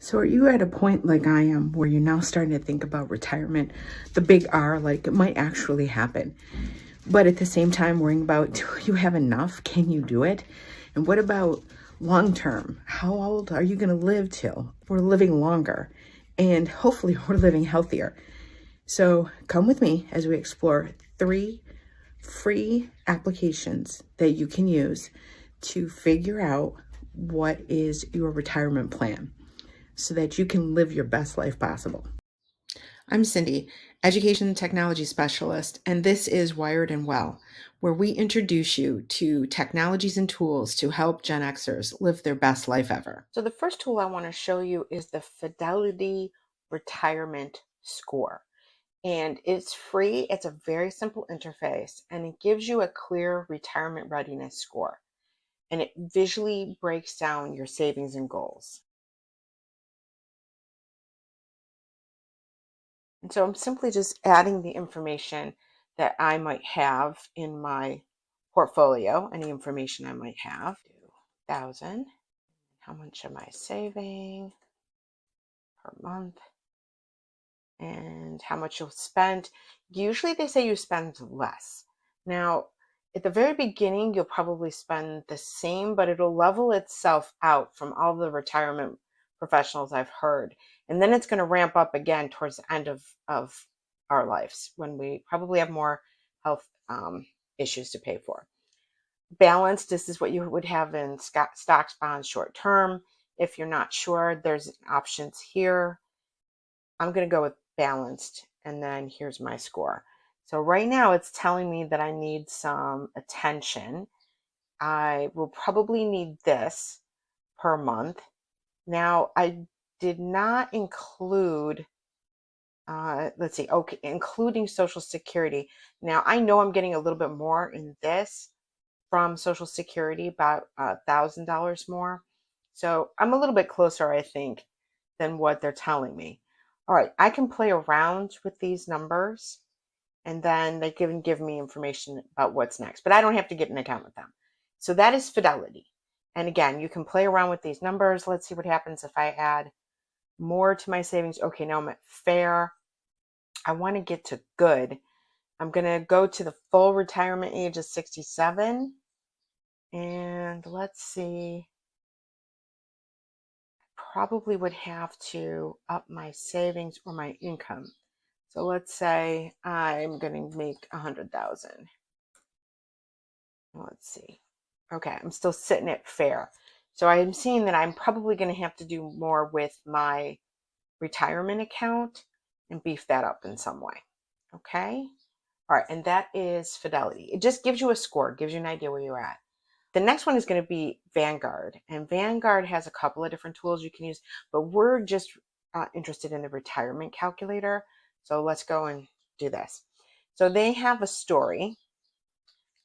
So are you at a point like I am where you're now starting to think about retirement, the big R, like it might actually happen, but at the same time worrying about, do you have enough? Can you do it? And what about long term? How old are you going to live till? We're living longer and hopefully we're living healthier. So come with me as we explore 3 free applications that you can use to figure out what is your retirement plan so that you can live your best life possible. I'm Cindy, Education and Technology Specialist, and this is Wired and Well, where we introduce you to technologies and tools to help Gen Xers live their best life ever. So the first tool I want to show you is the Fidelity Retirement Score. And it's free. It's a very simple interface, and it gives you a clear retirement readiness score. And it visually breaks down your savings and goals. And so I'm simply just adding the information that I might have in my portfolio, any information I might have. 1,000. How much am I saving per month? And how much you'll spend. Usually they say you spend less. Now, at the very beginning, you'll probably spend the same, but it'll level itself out from all the retirement professionals I've heard. And then it's going to ramp up again towards the end of our lives when we probably have more health issues to pay for. Balanced, this is what you would have in stocks, bonds, short term. If you're not sure, there's options here. I'm going to go with balanced, and then here's my score. So right now it's telling me that I need some attention. I will probably need this per month. Now I did not include, let's see, okay, including Social Security. Now I know I'm getting a little bit more in this from Social Security, about $1,000 more. So I'm a little bit closer, I think, than what they're telling me. All right, I can play around with these numbers, and then they can give me information about what's next, but I don't have to get an account with them. So that is Fidelity. And again, you can play around with these numbers. Let's see what happens if I add more to my savings. Okay, now I'm at fair. I want to get to good. I'm going to go to the full retirement age of 67. And let's see. Probably would have to up my savings or my income. So let's say I'm going to make 100,000. Let's see. Okay, I'm still sitting at fair. So I'm seeing that I'm probably going to have to do more with my retirement account and beef that up in some way. Okay. All right. And that is Fidelity. It just gives you a score, gives you an idea where you're at. The next one is going to be Vanguard, and Vanguard has a couple of different tools you can use, but we're just interested in the retirement calculator. So let's go and do this. So they have a story,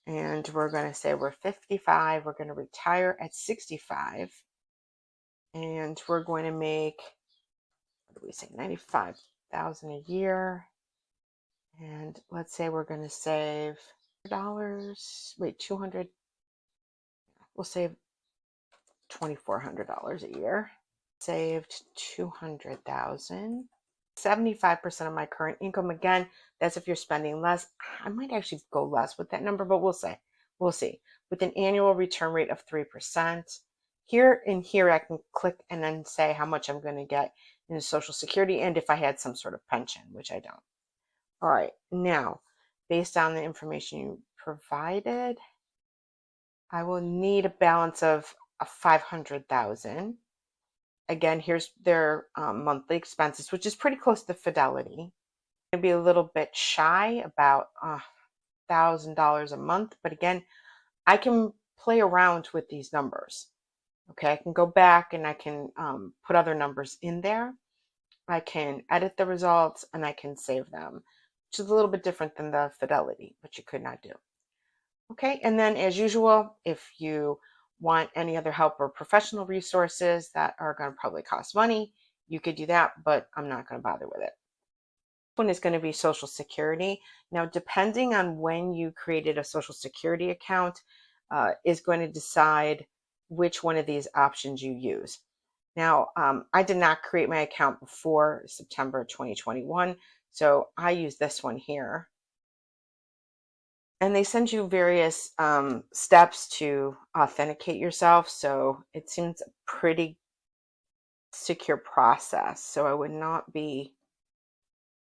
and we're going to say we're 55, we're going to retire at 65, and we're going to make, what do we say, 95,000 a year. And let's say we're going to save $200. We'll save $2,400 a year. Saved 200,000. 75% of my current income. Again, that's if you're spending less. I might actually go less with that number, but we'll see. With an annual return rate of 3%. Here I can click and then say how much I'm going to get in Social Security and if I had some sort of pension, which I don't. All right, now, based on the information you provided, I will need a balance of 500,000. Again, here's their monthly expenses, which is pretty close to Fidelity. Going to be a little bit shy, about $1,000 a month. But again, I can play around with these numbers. Okay, I can go back and I can put other numbers in there. I can edit the results and I can save them, which is a little bit different than the Fidelity, which you could not do. Okay, and then as usual, if you want any other help or professional resources that are going to probably cost money, you could do that, but I'm not going to bother with it. One is going to be Social Security. Now, depending on when you created a Social Security account, is going to decide which one of these options you use. Now, I did not create my account before September 2021, so I use this one here. And they send you various steps to authenticate yourself, so it seems a pretty secure process. So I would not be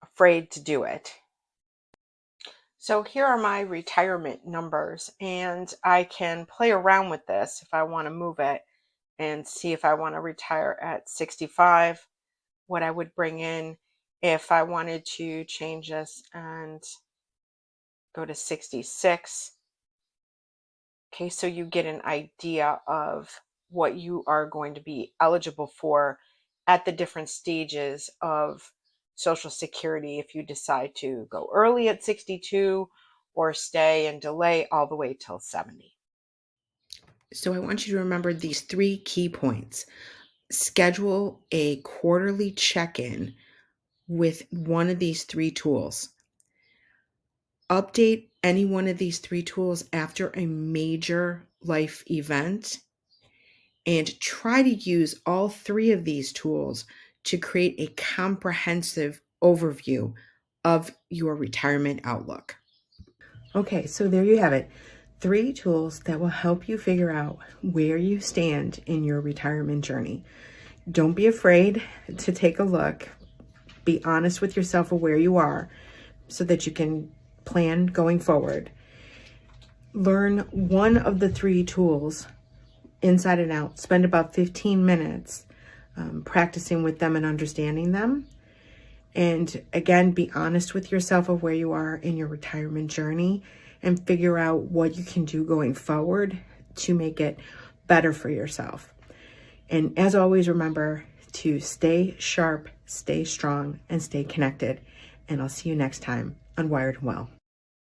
afraid to do it. So here are my retirement numbers, and I can play around with this if I want to move it and see if I want to retire at 65, what I would bring in. If I wanted to change this and go to 66. Okay, so you get an idea of what you are going to be eligible for at the different stages of Social Security if you decide to go early at 62 or stay and delay all the way till 70. So I want you to remember these 3 key points. Schedule a quarterly check-in with one of these 3 tools. Update any one of these 3 tools after a major life event, and try to use all 3 of these tools to create a comprehensive overview of your retirement outlook. Okay, so there you have it. 3 tools that will help you figure out where you stand in your retirement journey. Don't be afraid to take a look. Be honest with yourself of where you are so that you can plan going forward. Learn one of the 3 tools inside and out. Spend about 15 minutes practicing with them and understanding them. And again, be honest with yourself of where you are in your retirement journey and figure out what you can do going forward to make it better for yourself. And as always, remember to stay sharp, stay strong, and stay connected. And I'll see you next time on Wired Well.